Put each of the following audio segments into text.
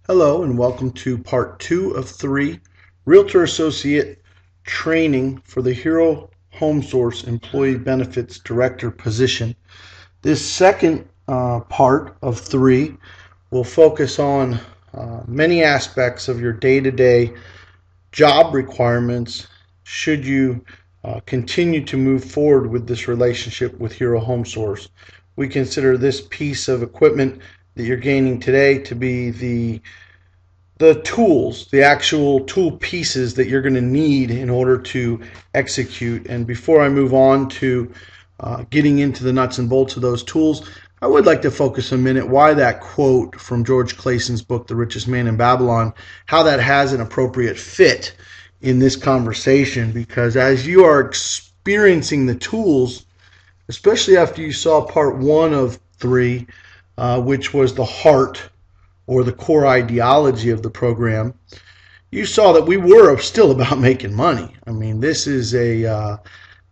Hello and welcome to part 2 of 3 Realtor Associate Training for the Hero Home Source Employee Benefits Director position. This second part of 3 will focus on many aspects of your day-to-day job requirements should you continue to move forward with this relationship with Hero Home Source. We consider this piece of equipment that you're gaining today to be the tools, the actual tool pieces that you're going to need in order to execute. And before I move on to getting into the nuts and bolts of those tools, I would like to focus a minute why that quote from George Clayson's book, The Richest Man in Babylon, how that has an appropriate fit in this conversation. Because as you are experiencing the tools, especially after you saw part 1 of 3, which was the heart or the core ideology of the program, you saw that we were still about making money. I mean, this is a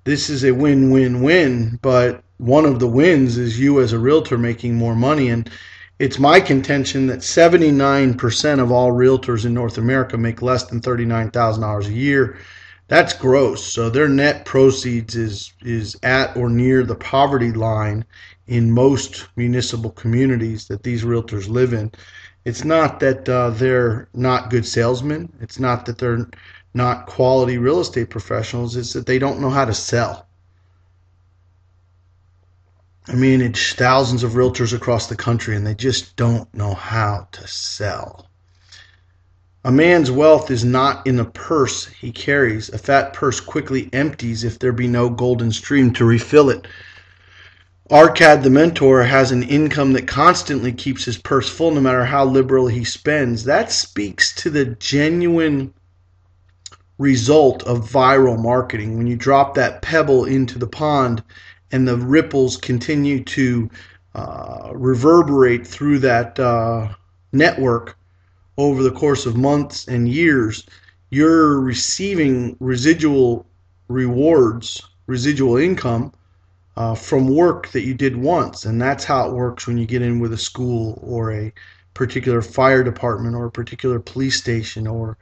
win-win-win, but one of the wins is you as a realtor making more money. And it's my contention that 79% of all realtors in North America make less than $39,000 a year. That's gross. So their net proceeds is at or near the poverty line in most municipal communities that these realtors live in. It's not that they're not good salesmen. It's not that they're not quality real estate professionals. It's that they don't know how to sell. I mean, it's thousands of realtors across the country, and they just don't know how to sell. A man's wealth is not in the purse he carries. A fat purse quickly empties if there be no golden stream to refill it. Arcad the mentor has an income that constantly keeps his purse full no matter how liberal he spends. That speaks to the genuine result of viral marketing. When you drop that pebble into the pond and the ripples continue to reverberate through that network over the course of months and years, you're receiving residual rewards, residual income from work that you did once. And that's how it works when you get in with a school or a particular fire department or a particular police station, or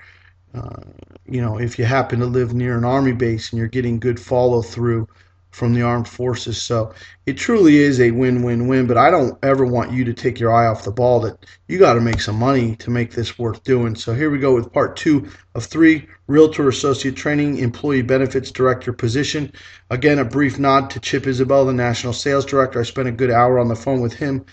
if you happen to live near an army base and you're getting good follow through from the armed forces. So it truly is a win-win-win, but I don't ever want you to take your eye off the ball, that you got to make some money to make this worth doing. So here we go with part 2 of 3, Realtor Associate Training, Employee Benefits Director position. Again, a brief nod to Chip Isabel, the National Sales Director. I spent a good hour on the phone with him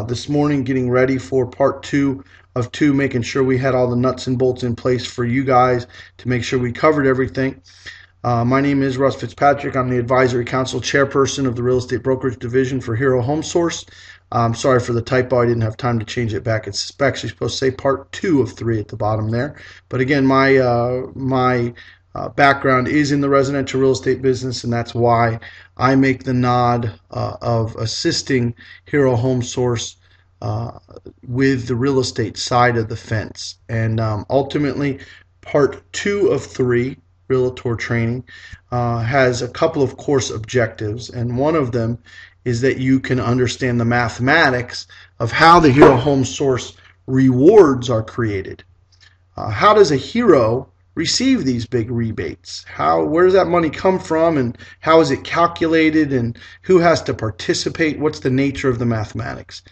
this morning getting ready for part 2 of 2, making sure we had all the nuts and bolts in place for you guys to make sure we covered everything. My name is Russ Fitzpatrick. I'm the Advisory Council Chairperson of the Real Estate Brokerage Division for Hero Home Source. I'm sorry for the typo. I didn't have time to change it back. It's actually supposed to say part 2 of 3 at the bottom there. But again, my background is in the residential real estate business, and that's why I make the nod of assisting Hero Home Source with the real estate side of the fence. And ultimately, part 2 of 3, Realtor Training, has a couple of course objectives, and one of them is that you can understand the mathematics of how the Hero Home Source rewards are created. How does a hero receive these big rebates? Where does that money come from, and how is it calculated, and who has to participate? What's the nature of the mathematics?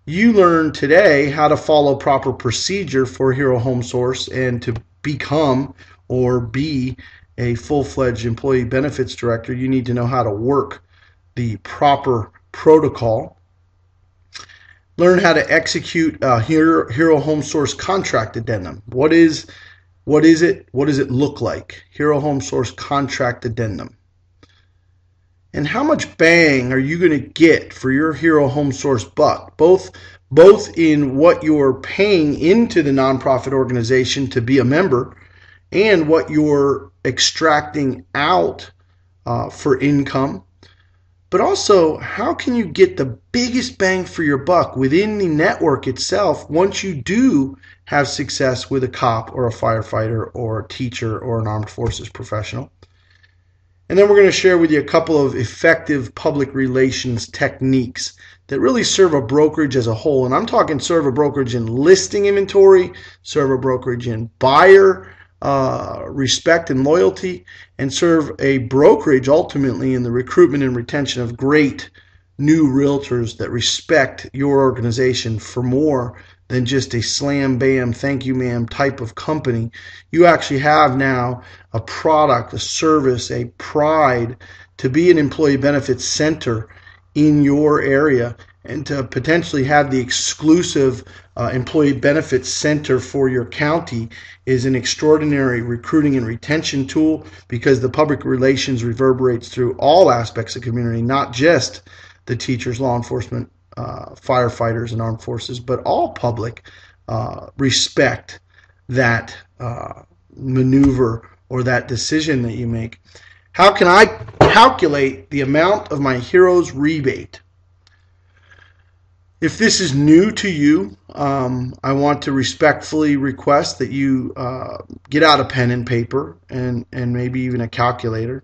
You learn today how to follow proper procedure for Hero Home Source, and to become or be a full-fledged employee benefits director, you need to know how to work the proper protocol. Learn how to execute a Hero Home Source contract addendum. What is it? What does it look like? Hero Home Source contract addendum. And how much bang are you going to get for your Hero Home Source buck, both in what you're paying into the nonprofit organization to be a member, and what you're extracting out for income, but also how can you get the biggest bang for your buck within the network itself once you do have success with a cop or a firefighter or a teacher or an armed forces professional. And then we're going to share with you a couple of effective public relations techniques that really serve a brokerage as a whole. And I'm talking serve a brokerage in listing inventory, serve a brokerage in buyer respect and loyalty, and serve a brokerage ultimately in the recruitment and retention of great new realtors that respect your organization for more than just a slam bam thank you ma'am type of company. You actually have now a product, a service, a pride to be an employee benefits center in your area, and to potentially have the exclusive employee benefits center for your county is an extraordinary recruiting and retention tool, because the public relations reverberates through all aspects of the community, not just the teachers, law enforcement, firefighters, and armed forces, but all public respect that maneuver or that decision that you make. How can I calculate the amount of my hero's rebate? If this is new to you, I want to respectfully request that you get out a pen and paper and maybe even a calculator,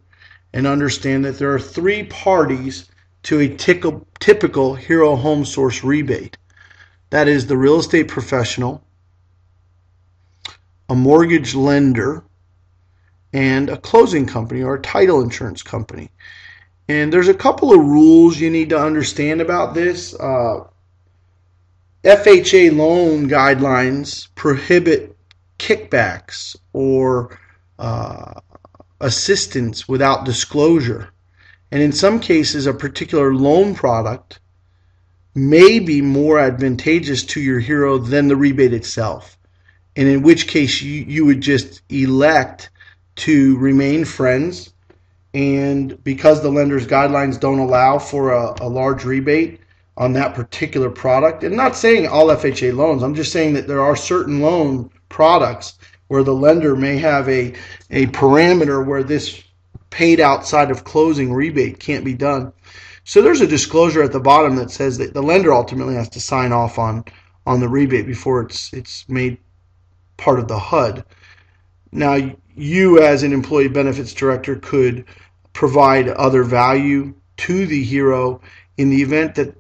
and understand that there are three parties to a typical Hero Home Source rebate. That is the real estate professional, a mortgage lender, and a closing company or a title insurance company. And there's a couple of rules you need to understand about this. FHA loan guidelines prohibit kickbacks or assistance without disclosure. And in some cases, a particular loan product may be more advantageous to your hero than the rebate itself. And in which case, you would just elect to remain friends. And because the lender's guidelines don't allow for a large rebate on that particular product, and not saying all FHA loans, I'm just saying that there are certain loan products where the lender may have a parameter where this paid outside of closing rebate can't be done. So there's a disclosure at the bottom that says that the lender ultimately has to sign off on the rebate before it's made part of the HUD. Now, you as an employee benefits director could provide other value to the hero in the event that,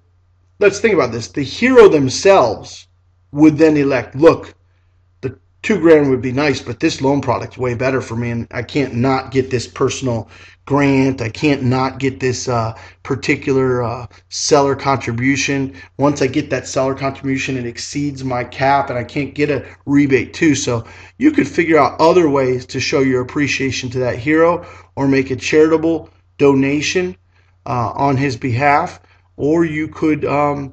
let's think about this, the hero themselves would then elect, look, the $2,000 would be nice, but this loan product's way better for me, and I can't not get this personal grant. I can't not get this particular seller contribution. Once I get that seller contribution, it exceeds my cap, and I can't get a rebate too. So you could figure out other ways to show your appreciation to that hero, or make a charitable donation on his behalf, or you could honor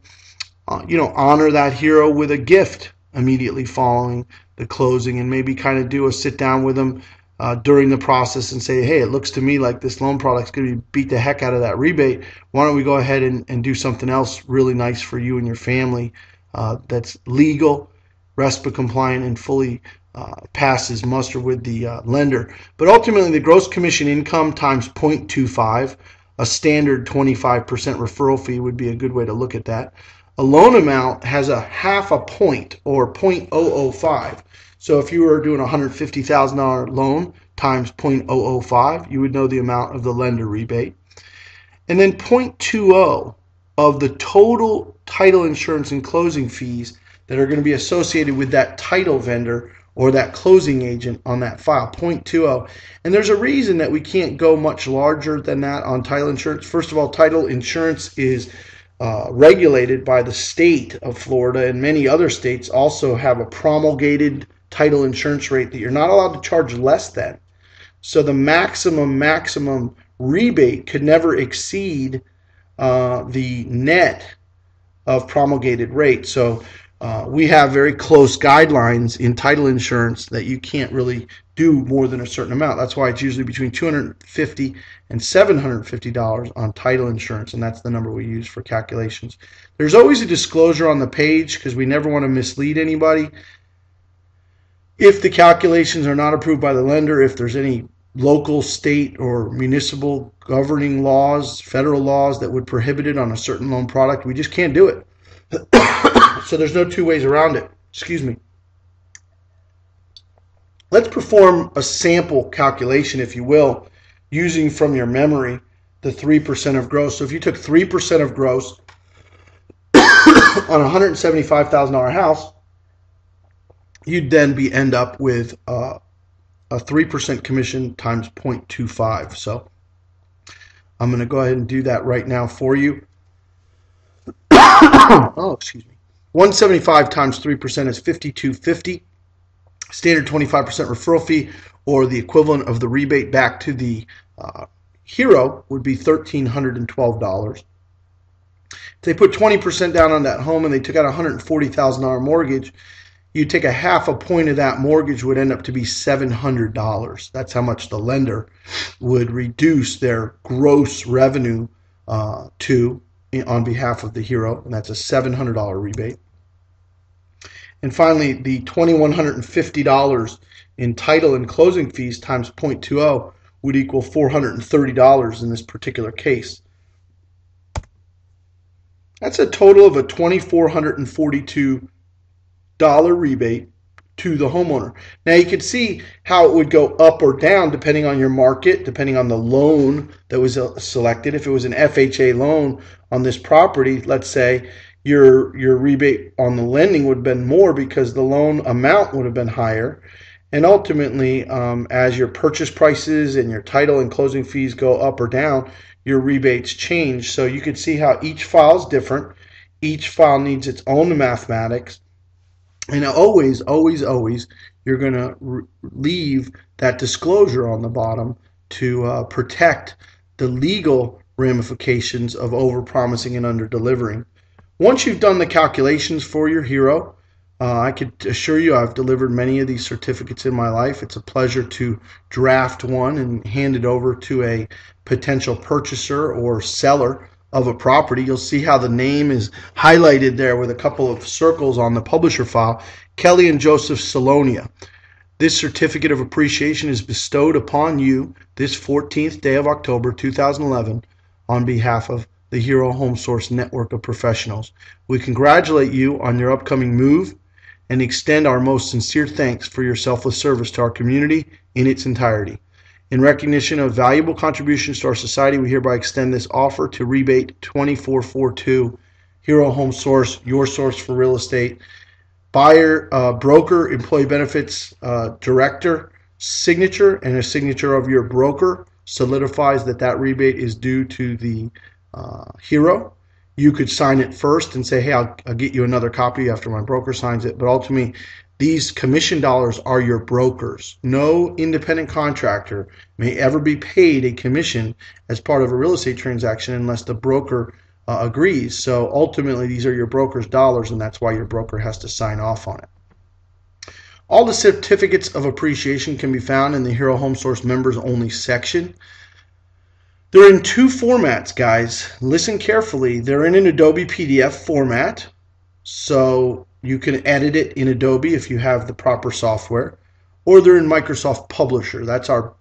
that hero with a gift immediately following the closing, and maybe kind of do a sit down with them during the process and say, hey, it looks to me like this loan product's going to beat the heck out of that rebate. Why don't we go ahead and do something else really nice for you and your family that's legal, RESPA compliant, and fully passes muster with the lender. But ultimately, the gross commission income times 0.25, a standard 25% referral fee would be a good way to look at that. A loan amount has a half a point, or 0.005. So if you were doing a $150,000 loan times 0.005, you would know the amount of the lender rebate. And then 0.20 of the total title insurance and closing fees that are going to be associated with that title vendor or that closing agent on that file, 0.20. And there's a reason that we can't go much larger than that on title insurance. First of all, title insurance is regulated by the state of Florida, and many other states also have a promulgated title insurance rate that you're not allowed to charge less than. So the maximum rebate could never exceed the net of promulgated rate. So we have very close guidelines in title insurance that you can't really do more than a certain amount. That's why it's usually between $250 and $750 on title insurance, and that's the number we use for calculations. There's always a disclosure on the page because we never want to mislead anybody. If the calculations are not approved by the lender, if there's any local, state, or municipal governing laws, federal laws that would prohibit it on a certain loan product, we just can't do it. So there's no two ways around it. Excuse me. Let's perform a sample calculation, if you will, using from your memory the 3% of gross. So if you took 3% of gross on a $175,000 house, you'd then end up with a 3% commission times 0.25. So I'm going to go ahead and do that right now for you. Oh, excuse me. 175 times 3% is $52.50. Standard 25% referral fee, or the equivalent of the rebate back to the hero, would be $1,312. If they put 20% down on that home and they took out a $140,000 mortgage, you take a half a point of that mortgage would end up to be $700. That's how much the lender would reduce their gross revenue to on behalf of the hero, and that's a $700 rebate. And finally, the $2,150 in title and closing fees times 0.20 would equal $430 in this particular case. That's a total of a $2,442 rebate to the homeowner. Now you can see how it would go up or down depending on your market, depending on the loan that was selected. If it was an FHA loan on this property, let's say, your rebate on the lending would have been more because the loan amount would have been higher. And ultimately, as your purchase prices and your title and closing fees go up or down, your rebates change. So you can see how each file is different. Each file needs its own mathematics. And always, always, always, you're going to leave that disclosure on the bottom to protect the legal ramifications of over-promising and under-delivering. Once you've done the calculations for your hero, I could assure you I've delivered many of these certificates in my life. It's a pleasure to draft one and hand it over to a potential purchaser or seller of a property. You'll see how the name is highlighted there with a couple of circles on the publisher file, Kelly and Joseph Salonia. This certificate of appreciation is bestowed upon you this 14th day of October 2011 on behalf of the Hero Home Source network of professionals. We congratulate you on your upcoming move and extend our most sincere thanks for your selfless service to our community in its entirety. In recognition of valuable contributions to our society, we hereby extend this offer to Rebate 2442, Hero Home Source, your source for real estate. Buyer, broker, employee benefits director signature, and a signature of your broker solidifies that rebate is due to the hero. You could sign it first and say, hey, I'll get you another copy after my broker signs it. But ultimately, these commission dollars are your brokers. No independent contractor may ever be paid a commission as part of a real estate transaction unless the broker agrees. So ultimately, these are your broker's dollars, and that's why your broker has to sign off on it. All the certificates of appreciation can be found in the Hero Home Source members only section. They're in two formats, guys. Listen carefully. They're in an Adobe PDF format, so you can edit it in Adobe if you have the proper software, or they're in Microsoft Publisher. That's our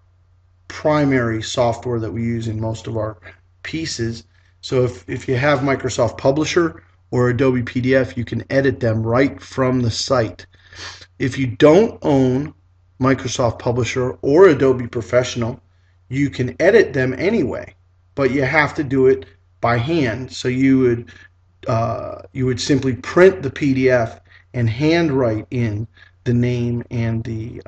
primary software that we use in most of our pieces. So if you have Microsoft Publisher or Adobe PDF, you can edit them right from the site. If you don't own Microsoft Publisher or Adobe Professional, you can edit them anyway, but you have to do it by hand. So you would simply print the PDF and handwrite in the name and the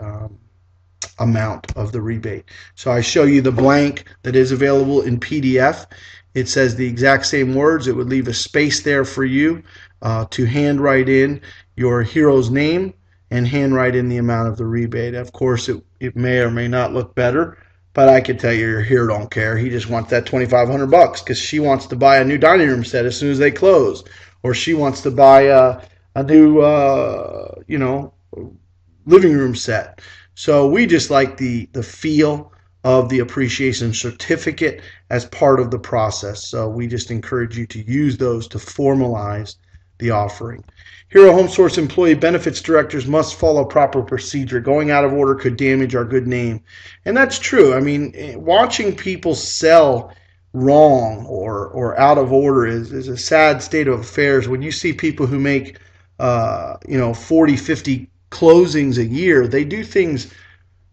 amount of the rebate. So I show you the blank that is available in PDF. It says the exact same words. It would leave a space there for you to handwrite in your hero's name and handwrite in the amount of the rebate. Of course, it may or may not look better, but I can tell you your hero don't care. He just wants that $2,500 because she wants to buy a new dining room set as soon as they close, or she wants to buy a new living room set. So we just like the feel of the appreciation certificate as part of the process. So we just encourage you to use those to formalize the offering. Hero Home Source employee benefits directors must follow proper procedure. Going out of order could damage our good name. And that's true. I mean, watching people sell wrong or out of order is a sad state of affairs. When you see people who make 40, 50 closings a year, they do things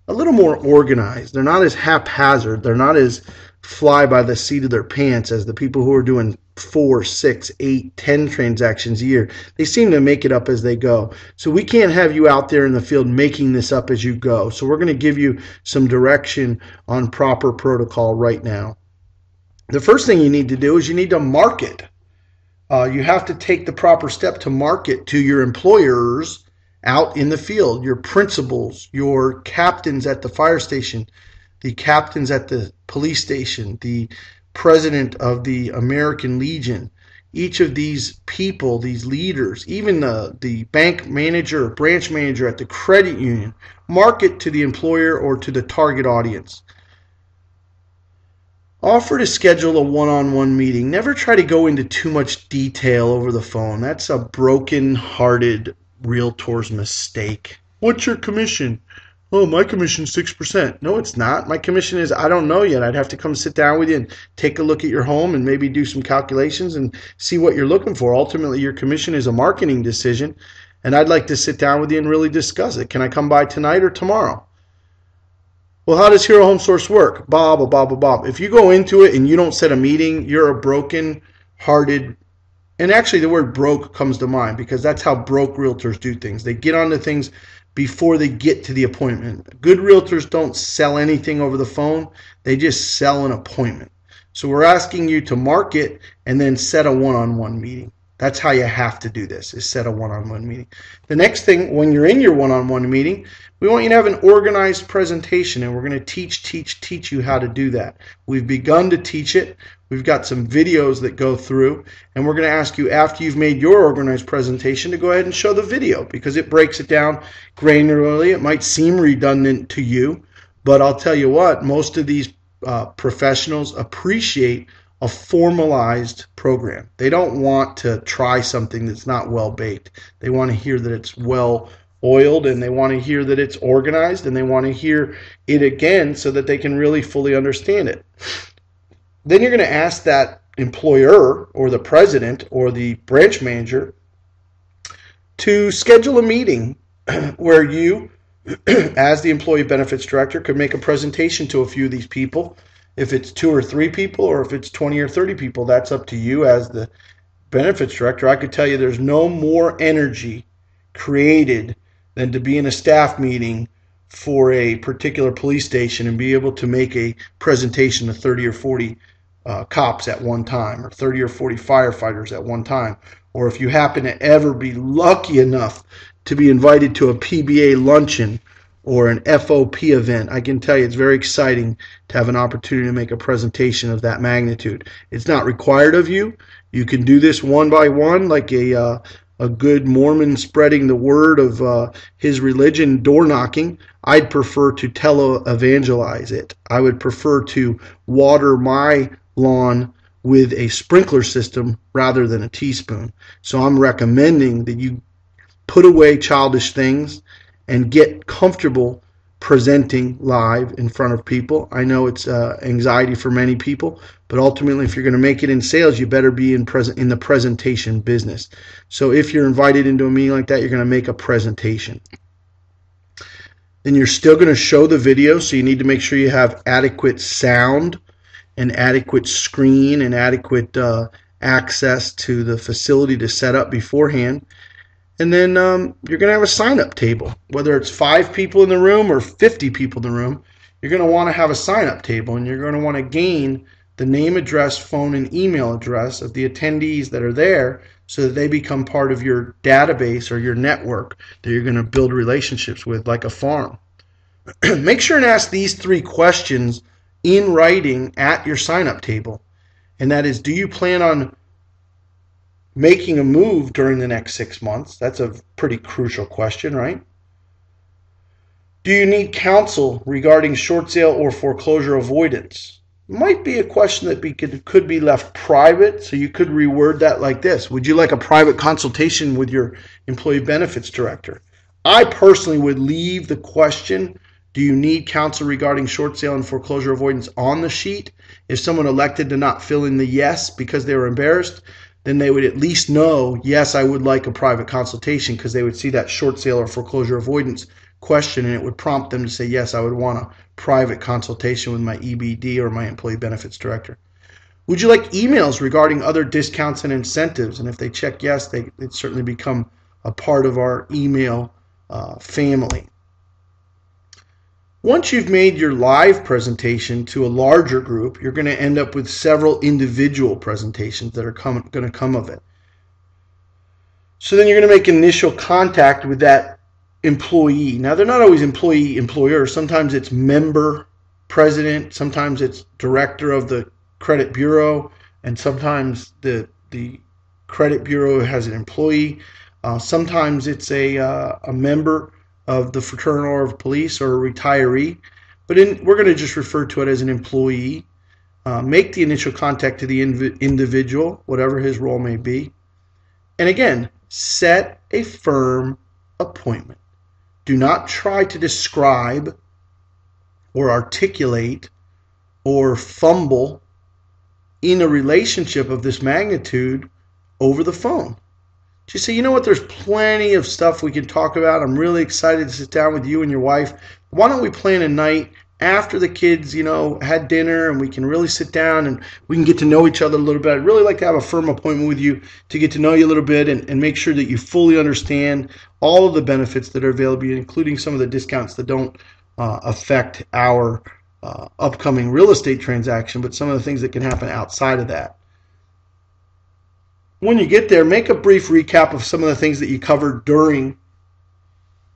a little more organized. They're not as haphazard. They're not as fly by the seat of their pants as the people who are doing 4, 6, 8, 10 transactions a year. They seem to make it up as they go. So we can't have you out there in the field making this up as you go. So we're going to give you some direction on proper protocol right now. The first thing you need to do is you need to market. You have to take the proper step to market to your employers out in the field, your principals, your captains at the fire station, the captains at the police station, the president of the American Legion. Each of these people, these leaders, even the bank manager or branch manager at the credit union, market to the employer or to the target audience. Offer to schedule a one-on-one meeting. Never try to go into too much detail over the phone. That's a broken-hearted realtor's mistake. What's your commission? Oh, my commission's 6%. No, it's not. My commission is, I don't know yet. I'd have to come sit down with you and take a look at your home and maybe do some calculations and see what you're looking for. Ultimately, your commission is a marketing decision, and I'd like to sit down with you and really discuss it. Can I come by tonight or tomorrow? Well, how does Hero Home Source work? Bob. If you go into it and you don't set a meeting, you're a broken-hearted, and actually the word broke comes to mind because that's how broke realtors do things. They get onto things before they get to the appointment. Good realtors don't sell anything over the phone. They just sell an appointment. So we're asking you to market and then set a one-on-one meeting. That's how you have to do this, is set a one-on-one meeting. The next thing, when you're in your one-on-one meeting, we want you to have an organized presentation, and we're going to teach you how to do that. We've begun to teach it. We've got some videos that go through, and we're going to ask you, after you've made your organized presentation, to go ahead and show the video because it breaks it down granularly. It might seem redundant to you, but I'll tell you what, most of these professionals appreciate a formalized program. They don't want to try something that's not well baked. They want to hear that it's well oiled, and they want to hear that it's organized, and they want to hear it again so that they can really fully understand it. Then you're going to ask that employer or the president or the branch manager to schedule a meeting where you, as the employee benefits director, could make a presentation to a few of these people. If it's 2 or 3 people, or if it's 20 or 30 people, that's up to you as the benefits director. I could tell you there's no more energy created than to be in a staff meeting for a particular police station and be able to make a presentation to 30 or 40 cops at one time, or 30 or 40 firefighters at one time. Or if you happen to ever be lucky enough to be invited to a PBA luncheon or an FOP event, I can tell you it's very exciting to have an opportunity to make a presentation of that magnitude. It's not required of you. You can do this one by one like a good Mormon spreading the word of his religion, door knocking. I'd prefer to tele-evangelize it. I would prefer to water my lawn with a sprinkler system rather than a teaspoon. So I'm recommending that you put away childish things and get comfortable presenting live in front of people. I know it's anxiety for many people, but ultimately, if you're going to make it in sales, you better be in the presentation business. So if you're invited into a meeting like that, you're going to make a presentation. Then you're still going to show the video, so you need to make sure you have adequate sound and adequate screen and adequate access to the facility to set up beforehand. And then you're going to have a sign-up table. Whether it's 5 people in the room or 50 people in the room, you're going to want to have a sign-up table, and you're going to want to gain the name, address, phone, and email address of the attendees that are there so that they become part of your database or your network that you're going to build relationships with, like a farm. Make sure and ask these 3 questions in writing at your sign-up table. And that is, do you plan on making a move during the next 6 months? That's a pretty crucial question, right? Do you need counsel regarding short sale or foreclosure avoidance? Might be a question that could be left private, so you could reword that like this. Would you like a private consultation with your employee benefits director? I personally would leave the question, do you need counsel regarding short sale and foreclosure avoidance, on the sheet. If someone elected to not fill in the yes because they were embarrassed, then they would at least know, yes, I would like a private consultation, because they would see that short sale or foreclosure avoidance question, and it would prompt them to say, yes, I would want a private consultation with my EBD or my employee benefits director. Would you like emails regarding other discounts and incentives? And if they check yes, they certainly become a part of our email family. Once you've made your live presentation to a larger group, you're going to end up with several individual presentations that are going to come of it. So then you're going to make initial contact with that employee. Now, they're not always employee-employer. Sometimes it's member president. Sometimes it's director of the credit bureau. And sometimes the credit bureau has an employee. Sometimes it's a member of the fraternal order of police or a retiree. But we're going to just refer to it as an employee. Make the initial contact to the individual, whatever his role may be. And again, set a firm appointment. Do not try to describe or articulate or fumble in a relationship of this magnitude over the phone. Just say, you know what, there's plenty of stuff we can talk about. I'm really excited to sit down with you and your wife. Why don't we plan a night after the kids, had dinner, and we can really sit down and we can get to know each other a little bit. I'd really like to have a firm appointment with you to get to know you a little bit and make sure that you fully understand all of the benefits that are available, including some of the discounts that don't affect our upcoming real estate transaction, but some of the things that can happen outside of that. When you get there, make a brief recap of some of the things that you covered during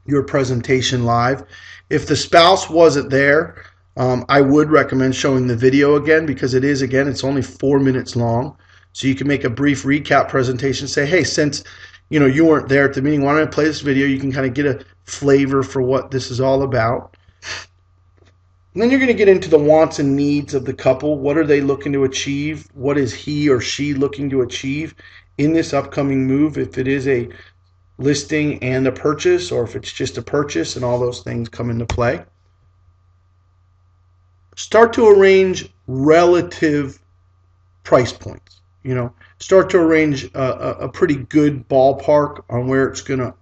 your presentation live. If the spouse wasn't there, I would recommend showing the video again, because it's only 4 minutes long. So you can make a brief recap presentation, say, hey, since you weren't there at the meeting, why don't I play this video? You can kind of get a flavor for what this is all about. And then you're going to get into the wants and needs of the couple. What are they looking to achieve? What is he or she looking to achieve in this upcoming move? If it is a listing and a purchase, or if it's just a purchase, and all those things come into play. Start to arrange relative price points. Start to arrange a pretty good ballpark on where it's going to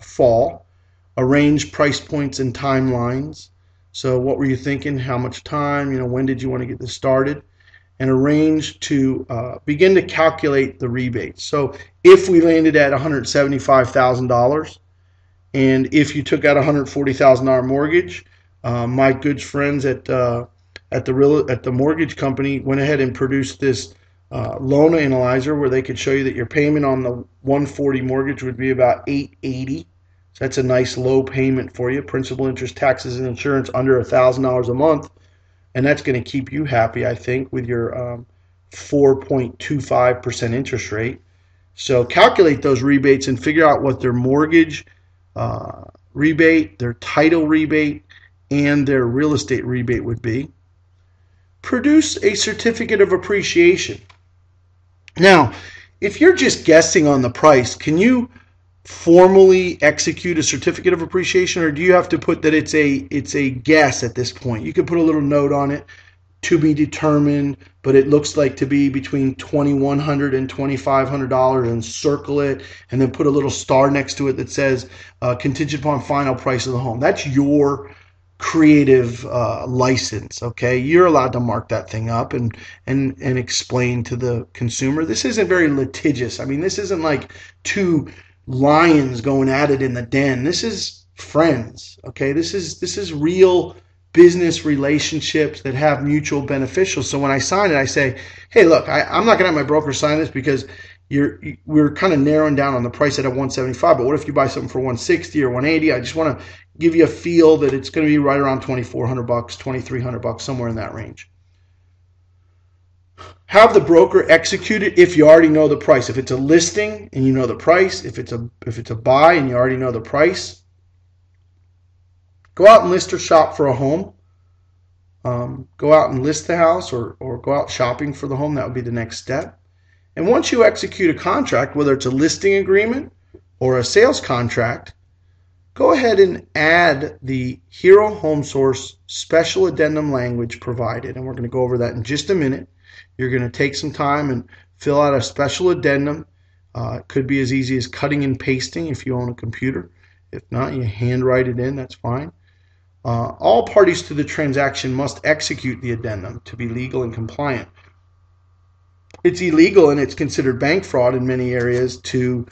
fall. Arrange price points and timelines. So what were you thinking? How much time? When did you want to get this started? And arrange to begin to calculate the rebates. So if we landed at $175,000, and if you took out a $140,000 mortgage, my good friends at the mortgage company went ahead and produced this loan analyzer where they could show you that your payment on the 140 mortgage would be about $880. So that's a nice low payment for you. Principal, interest, taxes, and insurance under $1,000 a month. And that's going to keep you happy, I think, with your 4.25% interest rate. So calculate those rebates and figure out what their mortgage rebate, their title rebate, and their real estate rebate would be. Produce a certificate of appreciation. Now, if you're just guessing on the price, can you formally execute a certificate of appreciation, or do you have to put that it's a guess at this point? You can put a little note on it, to be determined, but it looks like to be between $2,100 and $2,500, and circle it, and then put a little star next to it that says contingent upon final price of the home. That's your creative license. Okay, you're allowed to mark that thing up and explain to the consumer. This isn't very litigious. I mean, this isn't like two lions going at it in the den. This is friends. Okay, this is real business relationships that have mutual beneficial. So when I sign it, I say, hey, look, I'm not gonna have my broker sign this because we're kind of narrowing down on the price at a 175, but what if you buy something for 160 or 180? I just want to give you a feel that it's going to be right around $2,400, $2,300, somewhere in that range. Have the broker execute it if you already know the price. If it's a listing and you know the price, if it's a buy and you already know the price, go out and list or shop for a home. Go out and list the house, or go out shopping for the home. That would be the next step. And once you execute a contract, whether it's a listing agreement or a sales contract, go ahead and add the Hero Home Source special addendum language provided. And we're going to go over that in just a minute. You're going to take some time and fill out a special addendum. It could be as easy as cutting and pasting if you own a computer. If not, you handwrite it in, that's fine. All parties to the transaction must execute the addendum to be legal and compliant. It's illegal and it's considered bank fraud in many areas to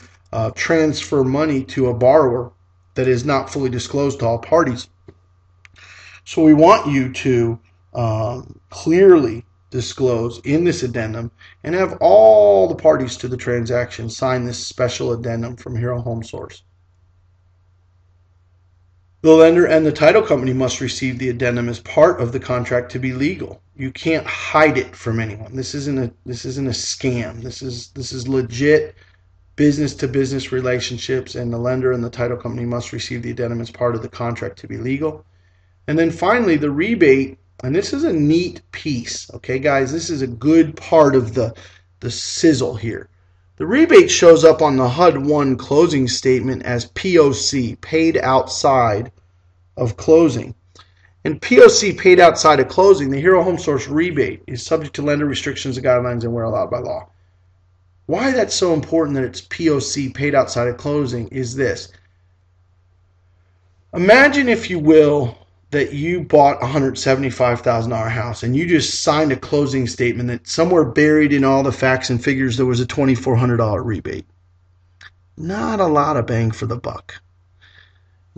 transfer money to a borrower that is not fully disclosed to all parties. So we want you to clearly disclose in this addendum and have all the parties to the transaction sign this special addendum from Hero Home Source. The lender and the title company must receive the addendum as part of the contract to be legal. You can't hide it from anyone. This isn't a scam. This is legit business to business relationships, and the lender and the title company must receive the addendum as part of the contract to be legal. And then finally, the rebate, and this is a neat piece, okay, guys? This is a good part of the sizzle here. The rebate shows up on the HUD-1 closing statement as POC, paid outside of closing. And POC, paid outside of closing, the Hero Home Source rebate is subject to lender restrictions and guidelines and where allowed by law. Why that's so important that it's POC, paid outside of closing, is this. Imagine, if you will, that you bought a $175,000 house and you just signed a closing statement that somewhere buried in all the facts and figures there was a $2,400 rebate. Not a lot of bang for the buck.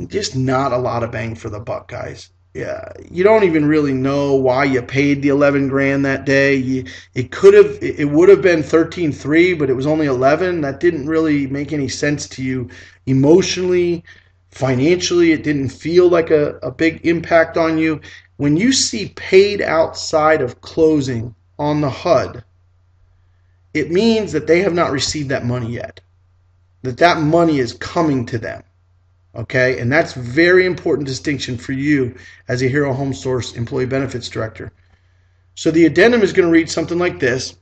Just not a lot of bang for the buck, guys. Yeah, you don't even really know why you paid the 11 grand that day. It would have been 13.3, but it was only 11. That didn't really make any sense to you emotionally. Financially, it didn't feel like a big impact on you. When you see paid outside of closing on the HUD, it means that they have not received that money yet, that money is coming to them. Okay, and that's very important distinction for you as a Hero Home Source Employee Benefits Director. So the addendum is going to read something like this.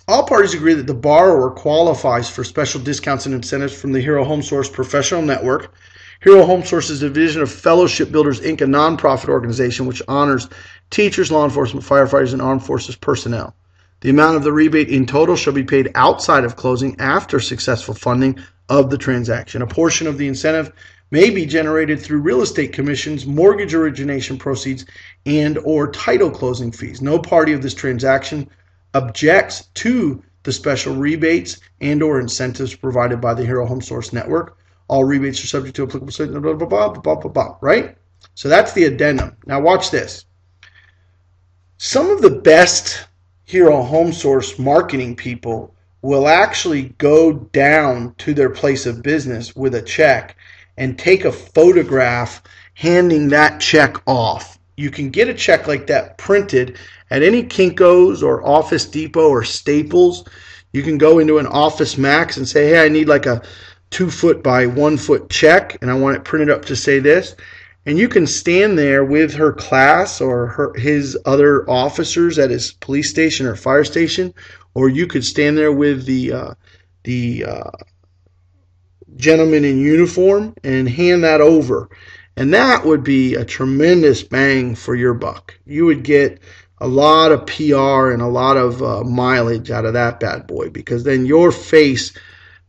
All parties agree that the borrower qualifies for special discounts and incentives from the Hero Home Source Professional Network. Hero Home Source is a division of Fellowship Builders, Inc., a nonprofit organization which honors teachers, law enforcement, firefighters, and armed forces personnel. The amount of the rebate in total shall be paid outside of closing after successful funding of the transaction. A portion of the incentive may be generated through real estate commissions, mortgage origination proceeds, and or title closing fees. No party of this transaction objects to the special rebates and or incentives provided by the Hero Home Source Network. All rebates are subject to applicable, blah, blah, blah, blah, blah, blah, right? So that's the addendum. Now watch this. Some of the best Hero Home Source marketing people will actually go down to their place of business with a check and take a photograph handing that check off. You can get a check like that printed at any Kinko's or Office Depot or Staples. You can go into an Office Max and say, hey, I need like a 2 foot by 1 foot check and I want it printed up to say this. And you can stand there with her class or his other officers at his police station or fire station, or you could stand there with the gentleman in uniform and hand that over. And that would be a tremendous bang for your buck. You would get a lot of PR and a lot of mileage out of that bad boy, because then your face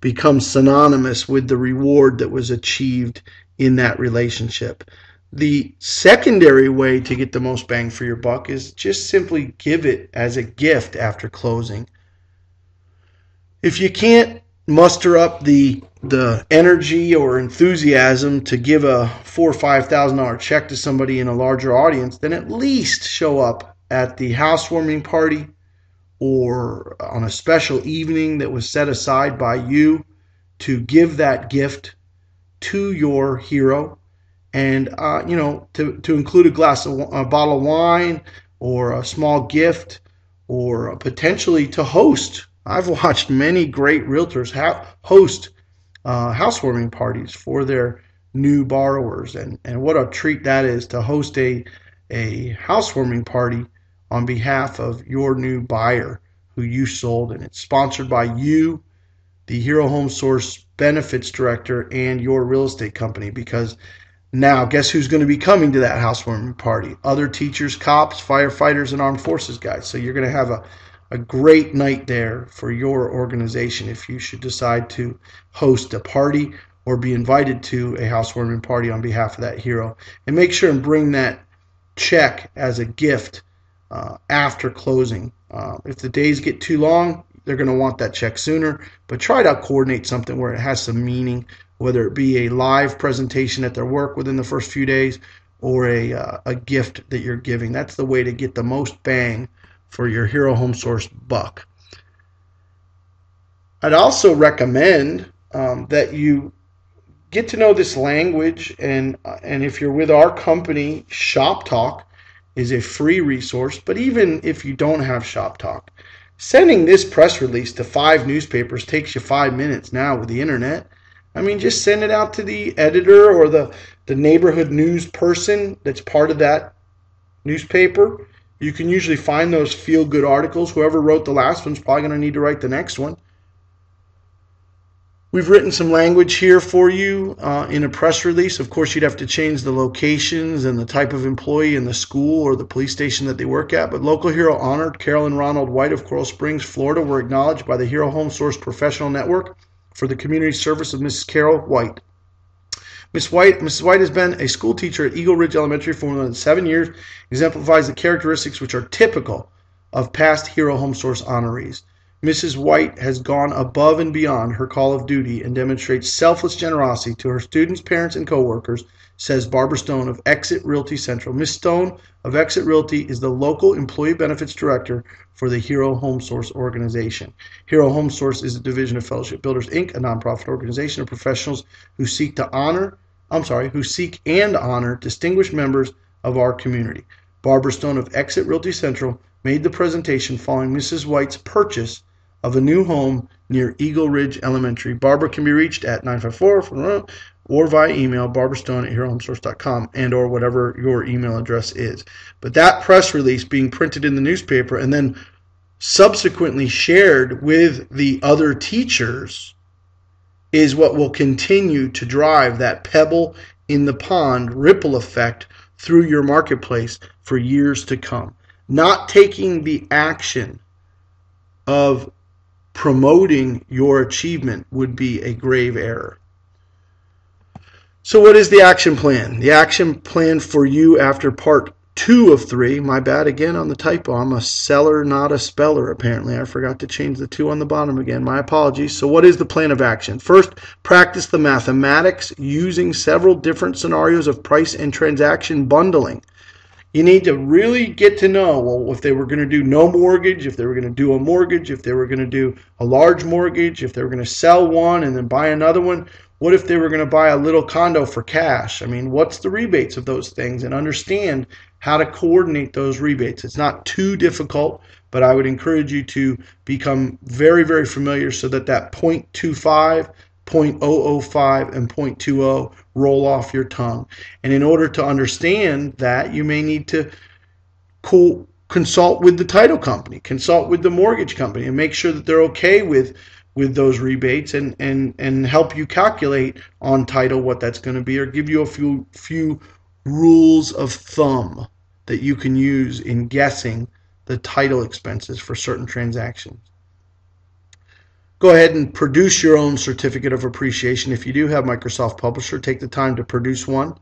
becomes synonymous with the reward that was achieved in that relationship. The secondary way to get the most bang for your buck is just simply give it as a gift after closing. If you can't muster up the energy or enthusiasm to give a $4,000 or $5,000 check to somebody in a larger audience, then at least show up at the housewarming party or on a special evening that was set aside by you to give that gift to your hero. And to include a bottle of wine or a small gift, or potentially to host. I've watched many great realtors host housewarming parties for their new borrowers, and what a treat that is to host a housewarming party on behalf of your new buyer who you sold, and it's sponsored by you, the Hero Home Source Benefits Director, and your real estate company. Because now, guess who's going to be coming to that housewarming party? Other teachers, cops, firefighters, and armed forces guys. So you're going to have a great night there for your organization if you should decide to host a party or be invited to a housewarming party on behalf of that hero. And make sure and bring that check as a gift after closing. If the days get too long, they're going to want that check sooner, but try to coordinate something where it has some meaning, whether it be a live presentation at their work within the first few days or a gift that you're giving. That's the way to get the most bang for your Hero Home Source buck. I'd also recommend that you get to know this language, and if you're with our company, Shop Talk is a free resource. But even if you don't have Shop Talk, sending this press release to 5 newspapers takes you 5 minutes now with the internet. I mean, just send it out to the editor or the neighborhood news person that's part of that newspaper. You can usually find those feel-good articles. Whoever wrote the last one's probably going to need to write the next one. We've written some language here for you in a press release. Of course, you'd have to change the locations and the type of employee in the school or the police station that they work at. But local hero honored Carol and Ronald White of Coral Springs, Florida, were acknowledged by the Hero Home Source Professional Network for the community service of Mrs. Carol White. Mrs. White has been a school teacher at Eagle Ridge Elementary for more than 7 years, exemplifies the characteristics which are typical of past Hero Home Source honorees. Mrs. White has gone above and beyond her call of duty and demonstrates selfless generosity to her students, parents, and coworkers, says Barbara Stone of Exit Realty Central. Ms. Stone of Exit Realty is the local employee benefits director for the Hero Home Source organization. Hero Home Source is a division of Fellowship Builders, Inc., a nonprofit organization of professionals who seek and honor distinguished members of our community. Barbara Stone of Exit Realty Central made the presentation following Mrs. White's purchase of a new home near Eagle Ridge Elementary. Barbara can be reached at 954 or via email, barbarastone@herohomesource.com, and or whatever your email address is. But that press release being printed in the newspaper and then subsequently shared with the other teachers is what will continue to drive that pebble in the pond ripple effect through your marketplace for years to come. Not taking the action of promoting your achievement would be a grave error. So what is the action plan? The action plan for you after part 2 of 3, my bad again on the typo, I'm a seller, not a speller apparently. I forgot to change the 2 on the bottom again, my apologies. So what is the plan of action? First, practice the mathematics using several different scenarios of price and transaction bundling. You need to really get to know, well, if they were going to do no mortgage, if they were going to do a mortgage, if they were going to do a large mortgage, if they were going to sell one and then buy another one, what if they were going to buy a little condo for cash? I mean, what's the rebates of those things? And understand how to coordinate those rebates. It's not too difficult, but I would encourage you to become very, very familiar so that 0.25, 0.005, and 0.20 roll off your tongue. And in order to understand that, you may need to consult with the title company, consult with the mortgage company, and make sure that they're okay with those rebates and help you calculate on title what that's going to be, or give you a few rules of thumb that you can use in guessing the title expenses for certain transactions. Go ahead and produce your own certificate of appreciation. If you do have Microsoft Publisher, take the time to produce one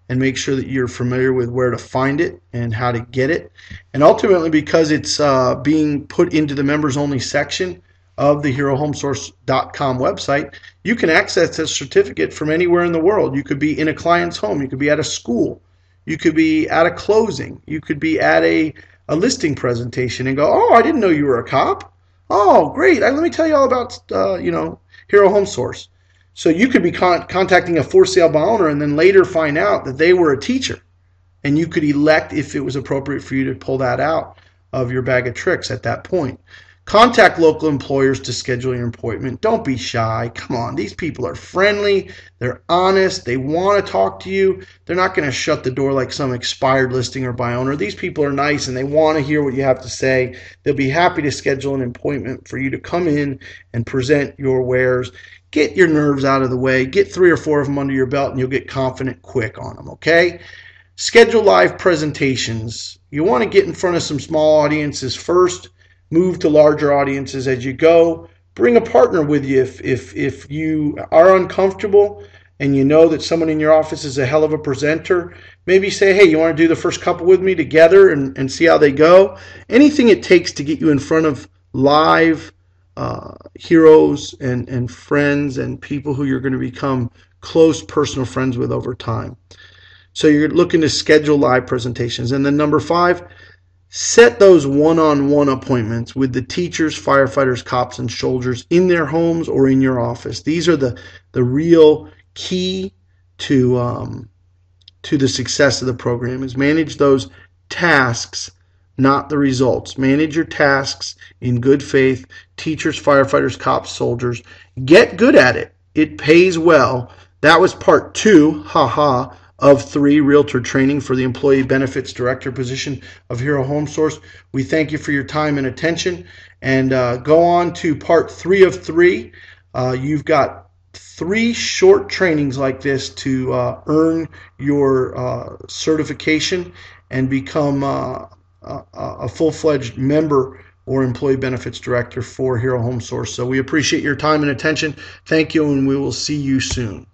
and make sure that you're familiar with where to find it and how to get it. And ultimately, because it's being put into the members only section of the HeroHomeSource.com website, you can access this certificate from anywhere in the world. You could be in a client's home, you could be at a school, you could be at a closing, you could be at a listing presentation and go, oh, I didn't know you were a cop. Oh, great. Let me tell you all about, Hero Home Source. So you could be contacting a for sale by owner and then later find out that they were a teacher. And you could elect if it was appropriate for you to pull that out of your bag of tricks at that point. Contact local employers to schedule your appointment. Don't be shy. Come on. These people are friendly. They're honest. They want to talk to you. They're not going to shut the door like some expired listing or by owner. These people are nice and they want to hear what you have to say. They'll be happy to schedule an appointment for you to come in and present your wares. Get your nerves out of the way. Get 3 or 4 of them under your belt and you'll get confident quick on them, okay? Schedule live presentations. You want to get in front of some small audiences first. Move to larger audiences as you go. Bring a partner with you if you are uncomfortable. and you know that someone in your office is a hell of a presenter, maybe say, hey, you want to do the first couple with me together and see how they go? Anything it takes to get you in front of live heroes and friends and people who you're going to become close personal friends with over time. So you're looking to schedule live presentations. And then number 5, set those one-on-one appointments with the teachers, firefighters, cops, and soldiers in their homes or in your office. These are the real key to the success of the program, is manage those tasks, not the results. Manage your tasks in good faith. Teachers, firefighters, cops, soldiers. Get good at it. It pays well. That was part 2, of 3 Realtor training for the Employee Benefits Director position of Hero Home Source. We thank you for your time and attention. And go on to part 3 of 3. You've got 3 short trainings like this to earn your certification and become a full-fledged member or Employee Benefits Director for Hero Home Source. So we appreciate your time and attention. Thank you, and we will see you soon.